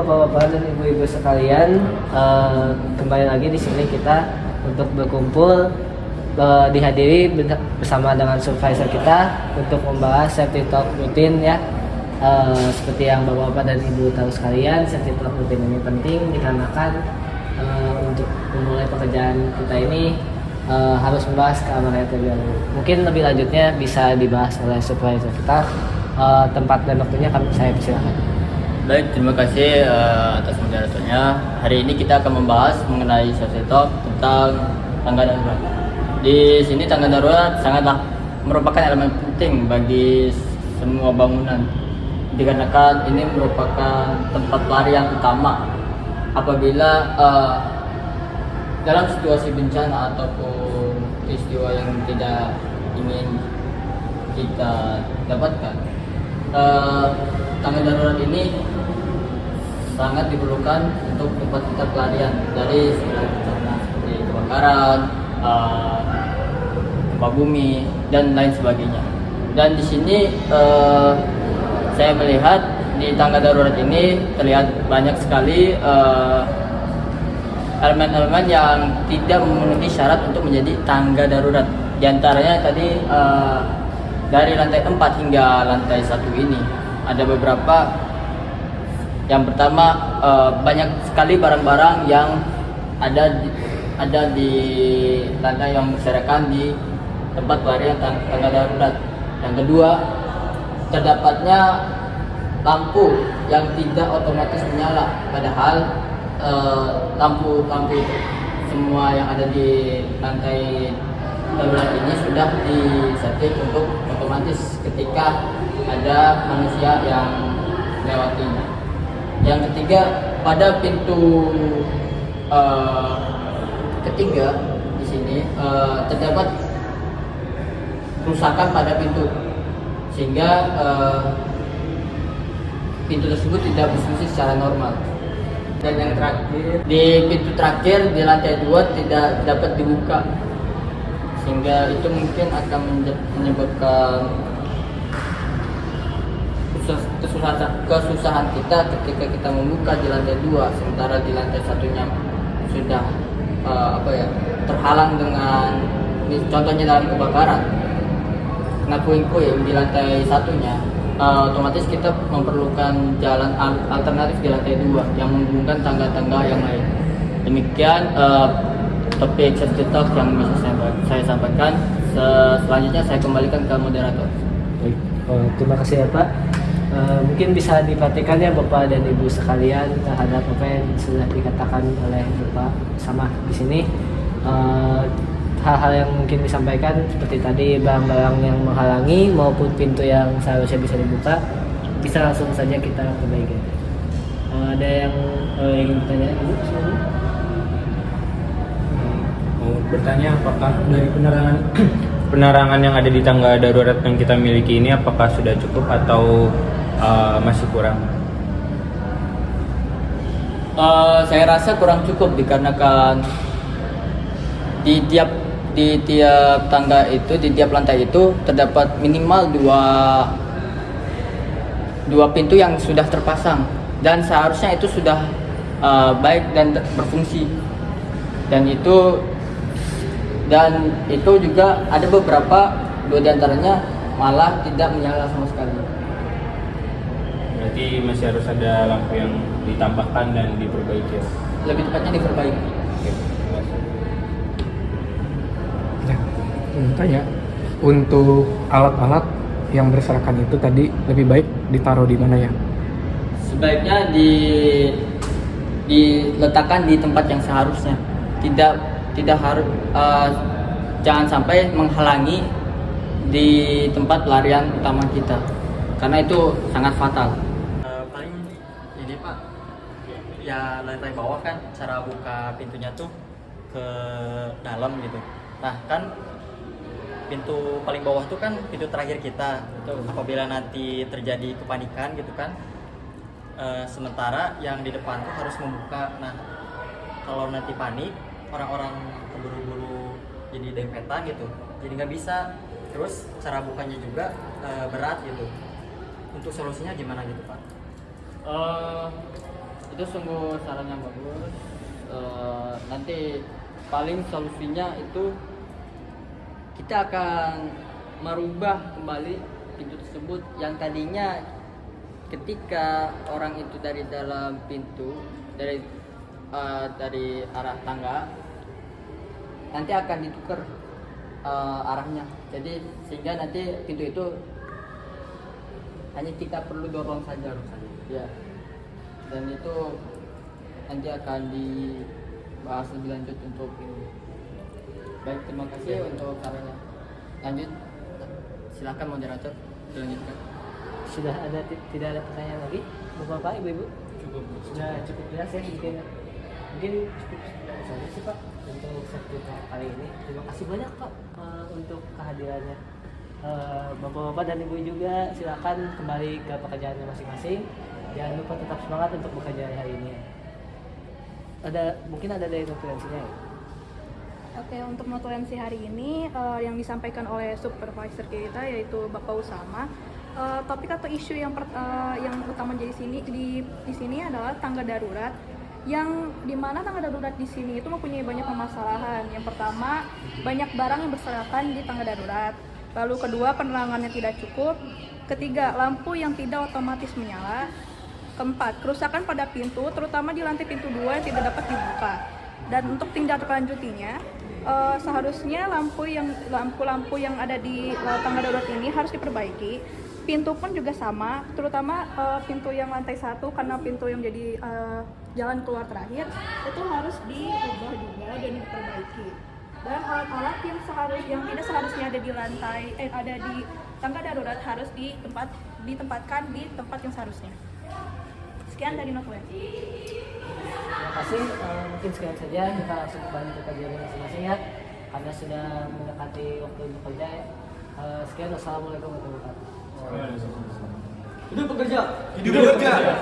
Bapak-bapak dan ibu-ibu sekalian, kembali lagi di sini kita untuk berkumpul dihadiri bersama dengan supervisor kita untuk membahas safety talk rutin ya. Seperti yang Bapak-bapak dan Ibu tahu sekalian, safety talk rutin ini penting dikarenakan untuk memulai pekerjaan kita ini harus membahas keamanan terlebih dahulu. Mungkin lebih lanjutnya bisa dibahas oleh supervisor kita. Tempat dan waktunya saya persilakan. Baik, terima kasih atas moderatornya. Hari ini kita akan membahas mengenai safety talk tentang tangga darurat. Di sini tangga darurat sangatlah merupakan elemen penting bagi semua bangunan, dikarenakan ini merupakan tempat pelarian utama apabila dalam situasi bencana ataupun peristiwa yang tidak ingin kita dapatkan. Tangga darurat ini sangat diperlukan untuk tempat kita pelarian dari segala bencana seperti kebakaran, gempa bumi dan lain sebagainya. Dan di sini saya melihat di tangga darurat ini terlihat banyak sekali elemen-elemen yang tidak memenuhi syarat untuk menjadi tangga darurat. Di antaranya tadi dari lantai 4 hingga lantai 1 ini ada beberapa. Yang pertama, banyak sekali barang-barang yang ada di lantai yang berserakan di tempat pelarian tangga darurat. Yang kedua, terdapatnya lampu yang tidak otomatis menyala, padahal lampu itu semua yang ada di lantai darurat ini sudah disetting untuk otomatis ketika ada manusia yang melewatinya. Yang ketiga, pada pintu ketiga di sini terdapat kerusakan pada pintu, sehingga pintu tersebut tidak berfungsi secara normal. Dan yang terakhir, di pintu terakhir di lantai 2 tidak dapat dibuka, sehingga itu mungkin akan menyebabkan kesusahan kita ketika kita membuka di lantai 2, sementara di lantai satunya sudah terhalang dengan, contohnya dalam kebakaran, kena puing-puing di lantai satunya, otomatis kita memerlukan jalan alternatif di lantai 2 yang menghubungkan tangga-tangga yang lain. Demikian topik safety talk yang bisa saya sampaikan. Selanjutnya saya kembalikan ke moderator. Baik, terima kasih ya Pak. Mungkin bisa diperhatikan ya Bapak dan Ibu sekalian terhadap apa yang sudah dikatakan oleh Bapak sama di sini. Hal-hal yang mungkin disampaikan seperti tadi, barang-barang yang menghalangi maupun pintu yang seharusnya bisa dibuka, bisa langsung saja kita perbaiki. Ada yang ingin bertanya, Ibu? Mau bertanya apakah dari penerangan yang ada di tangga darurat yang kita miliki ini apakah sudah cukup atau masih kurang? Saya rasa kurang cukup dikarenakan di tiap tangga itu, di tiap lantai itu terdapat minimal dua pintu yang sudah terpasang, dan seharusnya itu sudah baik dan berfungsi. Dan itu juga ada beberapa, 2 diantaranya malah tidak menyala sama sekali. Berarti masih harus ada lampu yang ditambahkan dan diperbaiki. Lebih tepatnya diperbaiki. Oke, terima kasih. Tanya, untuk alat-alat yang berserakan itu tadi lebih baik ditaruh di mana ya? Sebaiknya diletakkan di tempat yang seharusnya. Tidak harus, jangan sampai menghalangi di tempat pelarian utama kita, karena itu sangat fatal. Paling ini Pak, ya lantai bawah kan cara buka pintunya tuh ke dalam gitu. Nah kan pintu paling bawah tuh kan pintu terakhir kita. Apabila nanti terjadi kepanikan gitu kan, sementara yang di depan tuh harus membuka. Nah kalau nanti panik, orang-orang keburu-buru jadi dempetan gitu, jadi nggak bisa. Terus cara bukanya juga berat gitu. Untuk solusinya gimana gitu Pak? Itu sungguh saran yang bagus. Nanti paling solusinya itu kita akan merubah kembali pintu tersebut yang tadinya ketika orang itu dari dalam pintu dari arah tangga nanti akan ditukar arahnya. Jadi sehingga nanti pintu itu hanya kita perlu dorong saja. Ya. Dan itu nanti akan dibahas lebih lanjut untuk ini. Baik, terima kasih untuk sarannya. Lanjut, silakan moderator dilanjutkan. Sudah ada tidak ada pertanyaan lagi, Bapak, Ibu-ibu? Sudah cukup jelas ya, mungkin cukup saja sih Pak untuk sesi kali ini. Terima kasih banyak Pak untuk kehadirannya. Bapak-bapak dan ibu juga silakan kembali ke pekerjaannya masing-masing. Jangan lupa tetap semangat untuk bekerja hari ini. Mungkin ada dari referensinya ya? Oke, untuk notulensi hari ini yang disampaikan oleh supervisor kita yaitu Bapak Usama. Topik atau isu yang utama di sini adalah tangga darurat, yang dimana tangga darurat di sini itu mempunyai banyak permasalahan. Yang pertama, banyak barang yang berserakan di tangga darurat. Lalu kedua, penerangannya tidak cukup. Ketiga, lampu yang tidak otomatis menyala. Keempat, kerusakan pada pintu, terutama di lantai pintu 2 yang tidak dapat dibuka. Dan untuk tindak lanjutinya, seharusnya lampu-lampu yang ada di tangga darurat ini harus diperbaiki. Pintu pun juga sama, terutama pintu yang lantai 1 karena pintu yang jadi jalan keluar terakhir itu harus diubah juga dan diperbaiki. Dan alat-alat yang tidak seharusnya ada di lantai ada di tangga darurat harus ditempatkan di tempat yang seharusnya. Sekian dari Notwell. Terima kasih. Mungkin sekian saja, kita langsung kembali ke kajian masing-masing ya, karena sudah mendekati waktu bekerja ya. Sekian, wassalamualaikum warahmatullahi wabarakatuh. Hidup bekerja. Hidup bekerja.